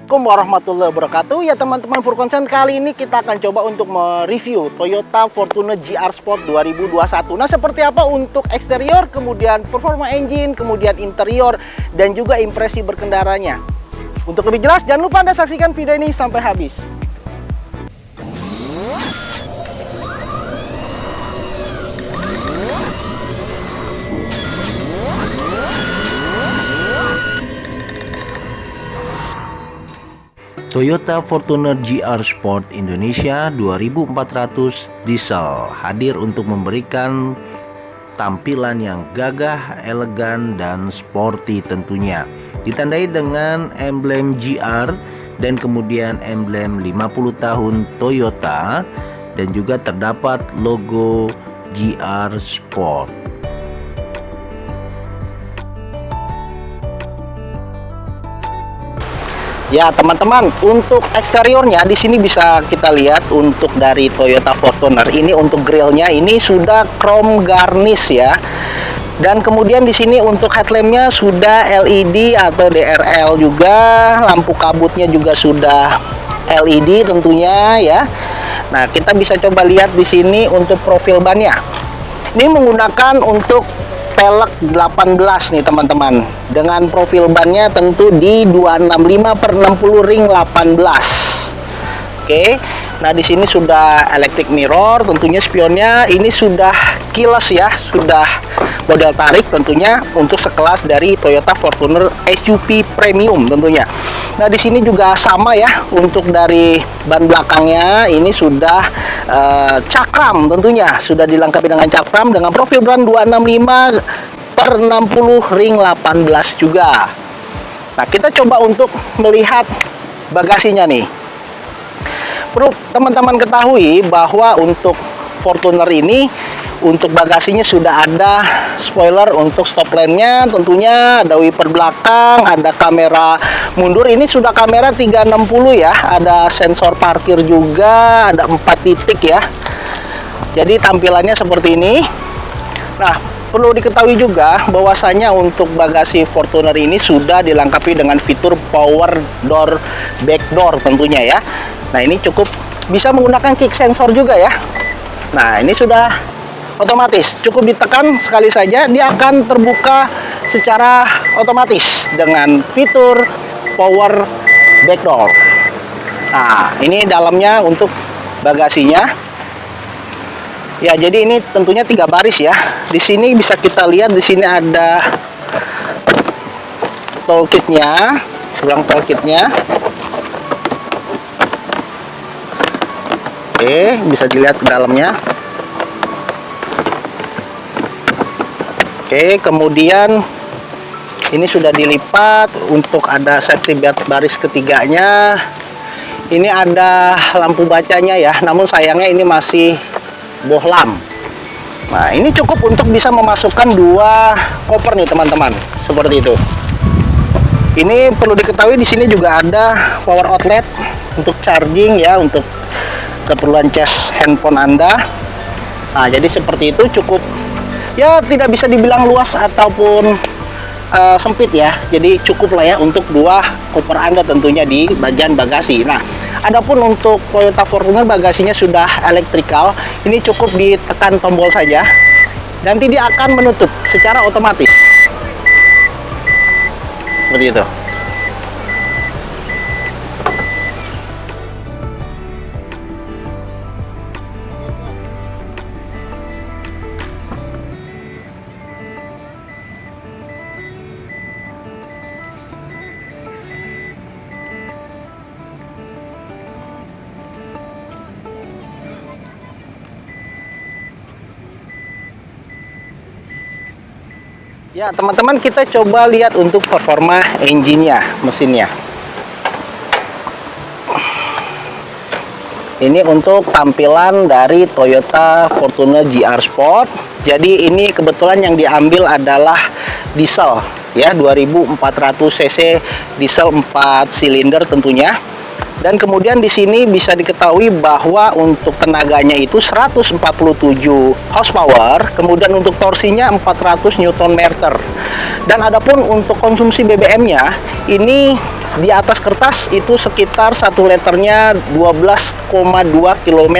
Assalamualaikum warahmatullahi wabarakatuh. Ya teman-teman Furkonsen, kali ini kita akan coba untuk mereview Toyota Fortuner GR Sport 2021. Nah, seperti apa untuk eksterior, kemudian performa engine, kemudian interior, dan juga impresi berkendaranya. Untuk lebih jelas, jangan lupa Anda saksikan video ini sampai habis. Toyota Fortuner GR Sport Indonesia 2400 diesel hadir untuk memberikan tampilan yang gagah, elegan, dan sporty tentunya. Ditandai dengan emblem GR dan kemudian emblem 50 tahun Toyota, dan juga terdapat logo GR Sport. Ya teman-teman, untuk eksteriornya di sini bisa kita lihat untuk dari Toyota Fortuner ini, untuk grillnya ini sudah chrome garnish ya. Dan kemudian di sini untuk headlampnya sudah LED atau DRL juga, lampu kabutnya juga sudah LED tentunya ya. Nah, kita bisa coba lihat di sini untuk profil bannya. Ini menggunakan untuk pelek 18 nih teman-teman, dengan profil bannya tentu di 265/60 ring 18. Oke, nah di sini sudah electric mirror, tentunya spionnya ini sudah keyless ya, sudah model tarik tentunya untuk sekelas dari Toyota Fortuner SUV premium tentunya. Nah di sini juga sama ya, untuk dari ban belakangnya ini sudah cakram tentunya, sudah dilengkapi dengan cakram dengan profil ban 265/60 ring 18 juga. Nah kita coba untuk melihat bagasinya nih. Perlu teman-teman ketahui bahwa untuk Fortuner ini, untuk bagasinya sudah ada spoiler untuk stop lamp-nya, tentunya ada wiper belakang, ada kamera mundur, ini sudah kamera 360 ya, ada sensor parkir juga, ada 4 titik ya. Jadi tampilannya seperti ini. Nah, perlu diketahui juga bahwasanya untuk bagasi Fortuner ini sudah dilengkapi dengan fitur power door back door tentunya ya. Nah, ini cukup bisa menggunakan kick sensor juga ya. Nah, ini sudah otomatis, cukup ditekan sekali saja dia akan terbuka secara otomatis dengan fitur power back door. Nah, ini dalamnya untuk bagasinya. Ya, jadi ini tentunya 3 baris ya. Di sini bisa kita lihat, di sini ada toolkitnya, ruang toolkitnya. Oke, bisa dilihat ke dalamnya. Oke, kemudian ini sudah dilipat untuk ada safety belt baris ketiganya. Ini ada lampu bacanya ya, namun sayangnya ini masih bohlam. Nah, ini cukup untuk bisa memasukkan 2 koper nih teman-teman, seperti itu. Ini perlu diketahui di sini juga ada power outlet untuk charging ya, untuk keperluan cas handphone Anda. Nah, jadi seperti itu, cukup ya, tidak bisa dibilang luas ataupun sempit ya. Jadi cukup lah ya untuk 2 koper Anda tentunya di bagian bagasi. Nah, adapun untuk Toyota Fortuner bagasinya sudah elektrikal. Ini cukup ditekan tombol saja, nanti dia akan menutup secara otomatis. Seperti itu. Ya teman-teman, kita coba lihat untuk performa engine-nya, mesinnya. Ini untuk tampilan dari Toyota Fortuner GR Sport. Jadi ini kebetulan yang diambil adalah diesel ya, 2400 cc diesel 4 silinder tentunya. Dan kemudian di sini bisa diketahui bahwa untuk tenaganya itu 147 horsepower, kemudian untuk torsinya 400 Nm. Dan adapun untuk konsumsi BBM-nya ini di atas kertas itu sekitar 1 liternya 12,2 km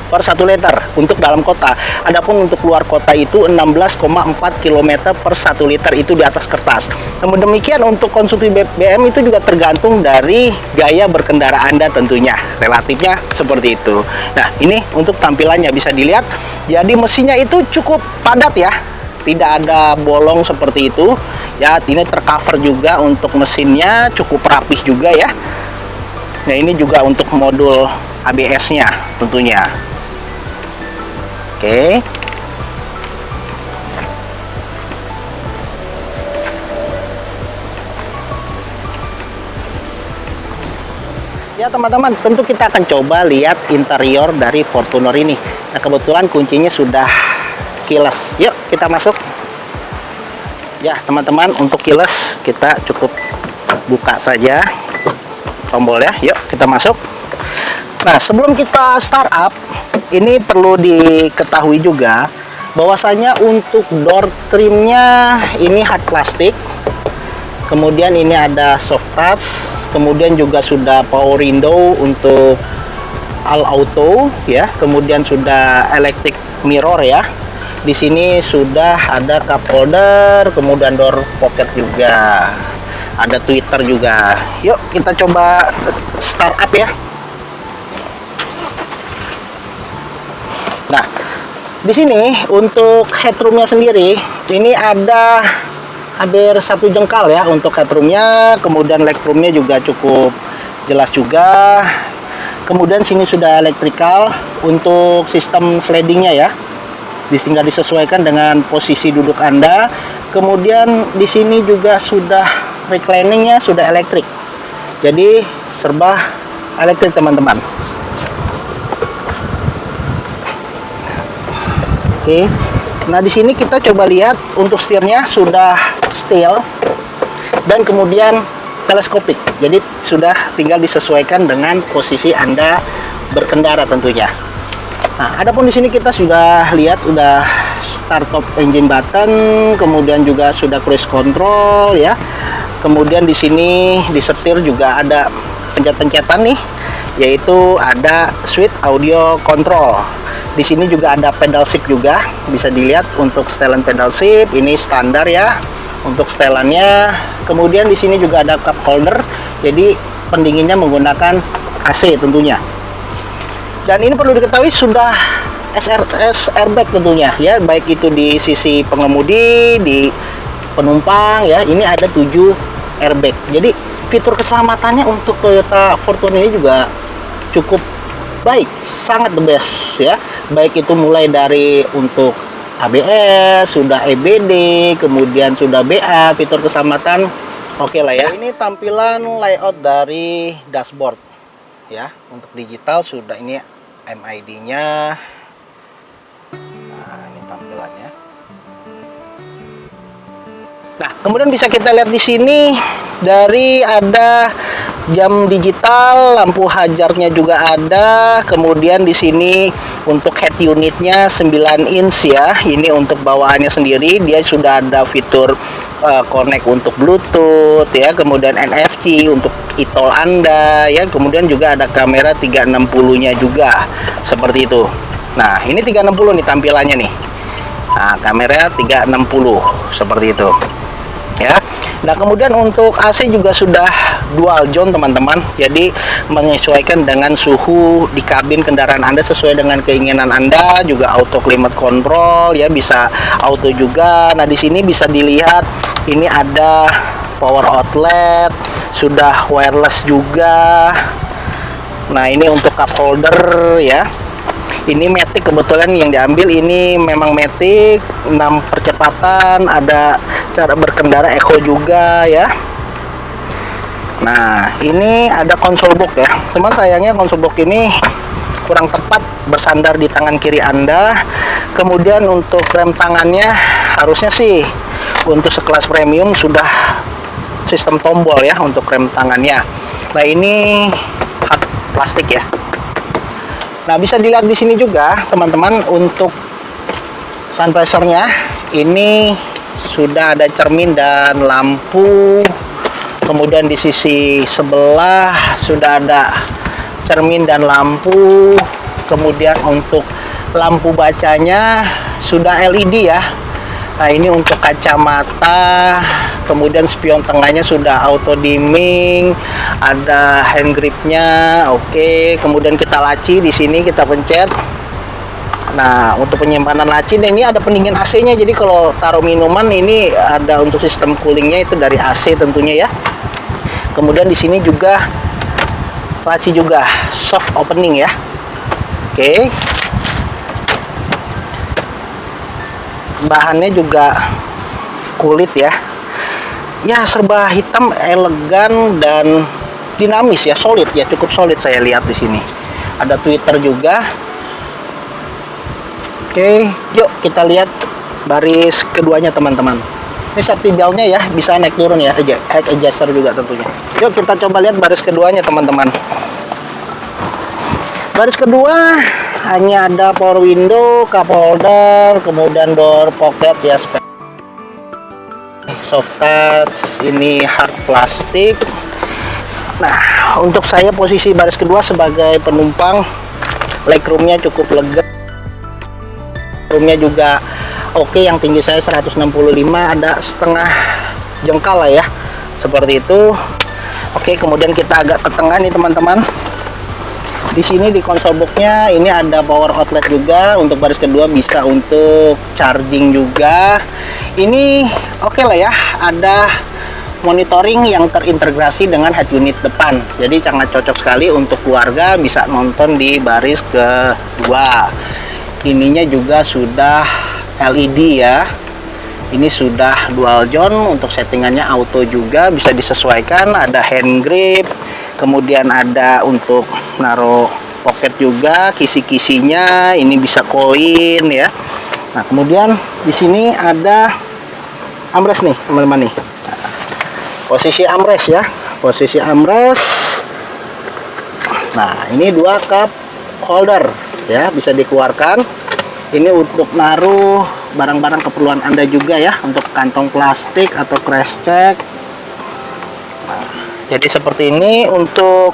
per 1 liter untuk dalam kota. Adapun untuk luar kota itu 16,4 km per 1 liter itu di atas kertas. Namun demikian untuk konsumsi BBM itu juga tergantung dari gaya berkendara Anda tentunya. Relatifnya seperti itu. Nah, ini untuk tampilannya bisa dilihat. Jadi mesinnya itu cukup padat ya. Tidak ada bolong seperti itu. Ya, ini tercover juga untuk mesinnya, cukup rapih juga ya. Nah, ini juga untuk modul ABS-nya tentunya. Oke. Ya teman-teman, tentu kita akan coba lihat interior dari Fortuner ini. Nah, kebetulan kuncinya sudah keyless. Yuk kita masuk. Ya teman-teman, untuk keyless kita cukup buka saja tombol ya. Yuk kita masuk. Nah, sebelum kita startup, ini perlu diketahui juga bahwasanya untuk door trimnya ini hard plastik. Kemudian ini ada soft touch, kemudian juga sudah power window untuk all auto ya. Kemudian sudah electric mirror ya. Di sini sudah ada cup holder, kemudian door pocket juga. Ada tweeter juga. Yuk kita coba startup ya. Nah, di sini untuk headroomnya sendiri ini ada hampir 1 jengkal ya untuk headroomnya. Kemudian legroomnya juga cukup jelas juga. Kemudian sini sudah electrical untuk sistem slidingnya ya. Tinggal disesuaikan dengan posisi duduk Anda. Kemudian di sini juga sudah recliningnya sudah elektrik. Jadi serba elektrik teman-teman. Oke. Nah, di sini kita coba lihat untuk setirnya sudah steel dan kemudian teleskopik. Jadi sudah tinggal disesuaikan dengan posisi Anda berkendara tentunya. Nah, adapun di sini kita sudah lihat udah start top engine button, kemudian juga sudah cruise control ya. Kemudian di sini di setir juga ada pencet-pencetan nih, yaitu ada switch audio control. Di sini juga ada pedal shift juga, bisa dilihat untuk setelan pedal shift ini standar ya untuk setelannya. Kemudian di sini juga ada cup holder, jadi pendinginnya menggunakan AC tentunya. Dan ini perlu diketahui sudah SRS airbag tentunya ya, baik itu di sisi pengemudi, di penumpang ya. Ini ada 7 airbag. Jadi fitur keselamatannya untuk Toyota Fortuner ini juga cukup baik, sangat the best ya. Baik itu mulai dari untuk ABS, sudah EBD, kemudian sudah BA, fitur keselamatan oke lah ya. Ini tampilan layout dari dashboard ya. Untuk digital sudah ini MID-nya. Nah, ini tampilannya. Nah, kemudian bisa kita lihat di sini dari ada jam digital, lampu hajarnya juga ada. Kemudian di sini untuk head unitnya 9 inch ya. Ini untuk bawaannya sendiri dia sudah ada fitur connect untuk Bluetooth ya, kemudian NFC untuk e-tol Anda ya. Kemudian juga ada kamera 360-nya juga seperti itu. Nah, ini 360 nih tampilannya nih. Nah, kamera 360 seperti itu. Ya. Nah, kemudian untuk AC juga sudah dual zone teman-teman. Jadi menyesuaikan dengan suhu di kabin kendaraan Anda sesuai dengan keinginan Anda. Juga auto climate control ya, bisa auto juga. Nah, di sini bisa dilihat ini ada power outlet, sudah wireless juga. Nah, ini untuk cup holder ya. Ini matic kebetulan yang diambil ini memang matic 6 percepatan, ada cara berkendara eco juga ya. Nah, ini ada console box ya. Cuman sayangnya console box ini kurang tepat bersandar di tangan kiri Anda. Kemudian untuk rem tangannya harusnya sih untuk sekelas premium sudah sistem tombol ya untuk rem tangannya. Nah, ini plastik ya. Nah, bisa dilihat di sini juga teman-teman, untuk sun visor-nya ini sudah ada cermin dan lampu. Kemudian di sisi sebelah sudah ada cermin dan lampu. Kemudian untuk lampu bacanya sudah LED ya. Nah, ini untuk kacamata. Kemudian spion tengahnya sudah auto dimming, ada hand gripnya. Oke, kemudian kita laci di sini, kita pencet. Nah, untuk penyimpanan laci, dan ini ada pendingin AC-nya. Jadi kalau taruh minuman, ini ada untuk sistem coolingnya itu dari AC tentunya ya. Kemudian di sini juga laci juga soft opening ya. Oke. Bahannya juga kulit ya. Ya, serba hitam, elegan dan dinamis ya, solid ya, cukup solid saya lihat di sini. Ada tweeter juga. Oke, yuk kita lihat baris keduanya teman-teman. Ini safety beltnya ya, bisa naik turun ya, head adjuster juga tentunya. Yuk kita coba lihat baris keduanya teman-teman. Baris kedua hanya ada power window, cup holder, kemudian door pocket ya, soft touch, ini hard plastik. Nah, untuk saya posisi baris kedua sebagai penumpang, legroomnya cukup lega. Roomnya juga oke, yang tinggi saya 165, ada setengah jengkal lah ya, seperti itu. Oke, kemudian kita agak ke tengah nih teman-teman. Di sini di konsol boxnya ini ada power outlet juga. Untuk baris kedua bisa untuk charging juga. Ini oke lah ya, ada monitoring yang terintegrasi dengan head unit depan. Jadi sangat cocok sekali untuk keluarga bisa nonton di baris kedua. Ininya juga sudah LED ya. Ini sudah dual zone, untuk settingannya auto juga, bisa disesuaikan. Ada hand grip, kemudian ada untuk naruh pocket juga, kisi-kisinya ini bisa koin ya. Nah, kemudian di sini ada armrest nih teman-teman nih. Posisi armrest ya, posisi armrest. Nah, ini dua cup holder ya, bisa dikeluarkan. Ini untuk naruh barang-barang keperluan Anda juga ya, untuk kantong plastik atau crash check. Nah, jadi seperti ini. Untuk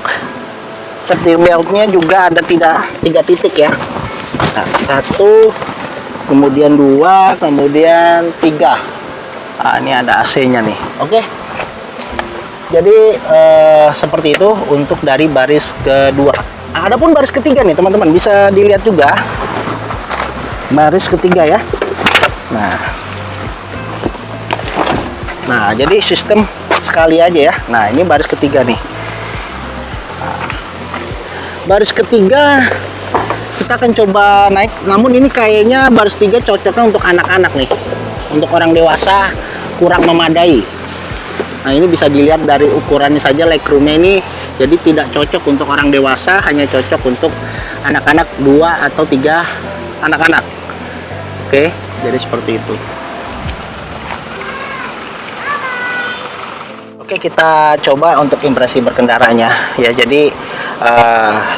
safety beltnya juga ada tiga titik ya. Nah, satu, kemudian dua, kemudian tiga. Nah, ini ada AC-nya nih. Oke. Jadi seperti itu untuk dari baris kedua. Nah, adapun baris ketiga nih teman-teman, bisa dilihat juga baris ketiga ya. Nah, jadi sistem sekali aja ya. Nah, ini baris ketiga nih. Nah, baris ketiga kita akan coba naik, namun ini kayaknya baris 3 cocoknya untuk anak-anak nih. Untuk orang dewasa kurang memadai. Nah, ini bisa dilihat dari ukurannya saja, legroomnya ini jadi tidak cocok untuk orang dewasa, hanya cocok untuk anak-anak 2 atau 3 anak-anak. Oke, jadi seperti itu. Oke, kita coba untuk impresi berkendaranya ya. Jadi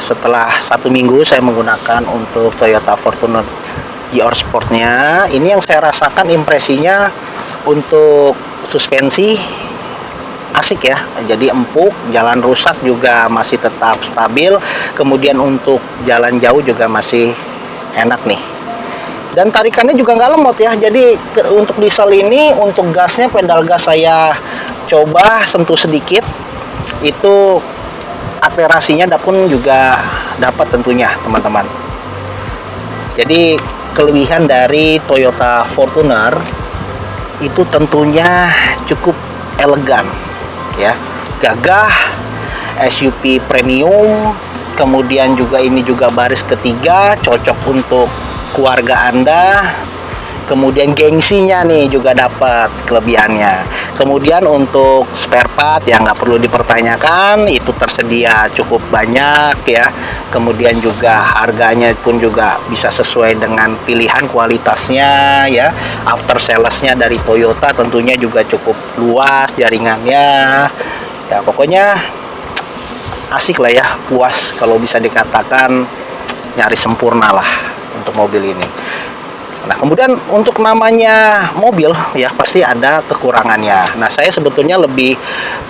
setelah 1 minggu saya menggunakan untuk Toyota Fortuner GR Sportnya, ini yang saya rasakan impresinya untuk suspensi asik ya, jadi empuk, jalan rusak juga masih tetap stabil, kemudian untuk jalan jauh juga masih enak nih. Dan tarikannya juga nggak lemot ya. Jadi untuk diesel ini, untuk gasnya, pedal gas saya coba sentuh sedikit, itu akselerasinya pun juga dapat tentunya teman-teman. Jadi kelebihan dari Toyota Fortuner itu tentunya cukup elegan ya, gagah, SUV premium. Kemudian juga ini juga baris ketiga, cocok untuk keluarga Anda. Kemudian gengsinya nih juga dapat kelebihannya. Kemudian untuk spare part yang nggak perlu dipertanyakan, itu tersedia cukup banyak ya. Kemudian juga harganya pun juga bisa sesuai dengan pilihan kualitasnya ya. After salesnya dari Toyota tentunya juga cukup luas jaringannya ya. Pokoknya asik lah ya, puas kalau bisa dikatakan nyaris sempurna lah untuk mobil ini. Nah, kemudian untuk namanya mobil ya pasti ada kekurangannya. Nah, saya sebetulnya lebih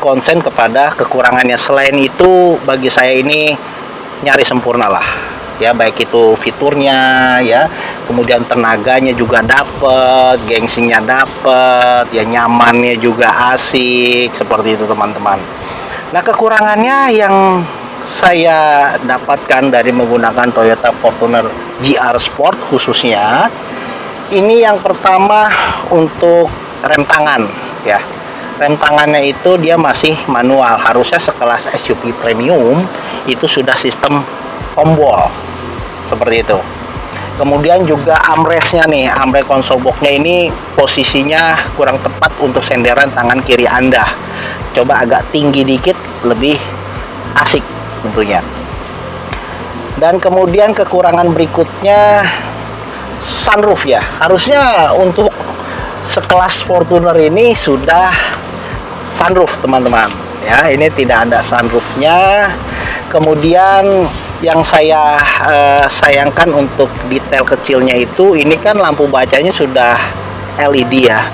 konsen kepada kekurangannya. Selain itu, bagi saya ini nyaris sempurna lah. Ya, baik itu fiturnya ya, kemudian tenaganya juga dapet, gengsinya dapet, ya nyamannya juga asik, seperti itu teman-teman. Nah, kekurangannya yang saya dapatkan dari menggunakan Toyota Fortuner GR Sport khususnya, ini yang pertama untuk rem tangan ya. Rem tangannya itu dia masih manual. Harusnya sekelas SUV premium itu sudah sistem tombol seperti itu. Kemudian juga armrestnya nih, armrest konsol boxnya ini posisinya kurang tepat untuk senderan tangan kiri Anda. Coba agak tinggi dikit, lebih asik tentunya. Dan kemudian kekurangan berikutnya sunroof ya. Harusnya untuk sekelas Fortuner ini sudah sunroof teman-teman ya. Ini tidak ada sunroofnya. Kemudian yang saya sayangkan untuk detail kecilnya itu, ini kan lampu bacanya sudah LED ya.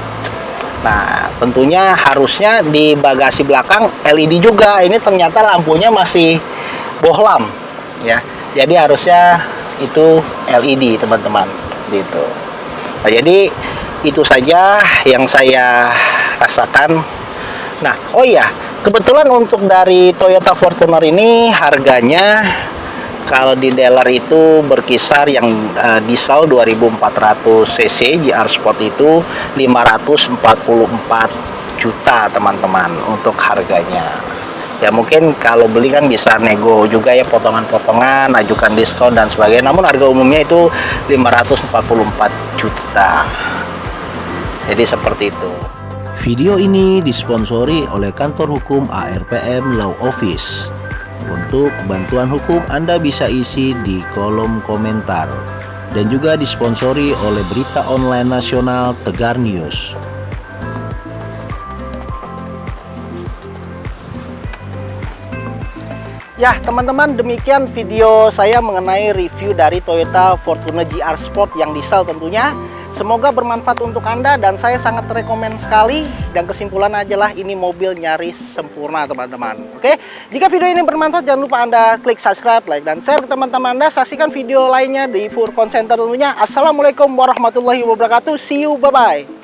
Nah, tentunya harusnya di bagasi belakang LED juga. Ini ternyata lampunya masih bohlam ya. Jadi harusnya itu LED teman-teman gitu. Nah, jadi itu saja yang saya rasakan. Nah, oh iya, kebetulan untuk dari Toyota Fortuner ini harganya kalau di dealer itu berkisar yang diesel 2400 cc GR Sport itu 544 juta teman-teman untuk harganya. Ya mungkin kalau beli kan bisa nego juga ya, potongan-potongan, ajukan diskon dan sebagainya. Namun harga umumnya itu 544 juta. Jadi seperti itu. Video ini disponsori oleh kantor hukum ARPM Law Office. Untuk bantuan hukum Anda bisa isi di kolom komentar. Dan juga disponsori oleh berita online nasional Tegar News. Ya teman-teman, demikian video saya mengenai review dari Toyota Fortuner GR Sport yang diesel tentunya. Semoga bermanfaat untuk Anda dan saya sangat rekomen sekali. Dan kesimpulan aja lah, ini mobil nyaris sempurna teman-teman. Oke, jika video ini bermanfaat jangan lupa Anda klik subscribe, like, dan share ke teman-teman Anda. Saksikan video lainnya di Furcon Center tentunya. Assalamualaikum warahmatullahi wabarakatuh. See you, bye-bye.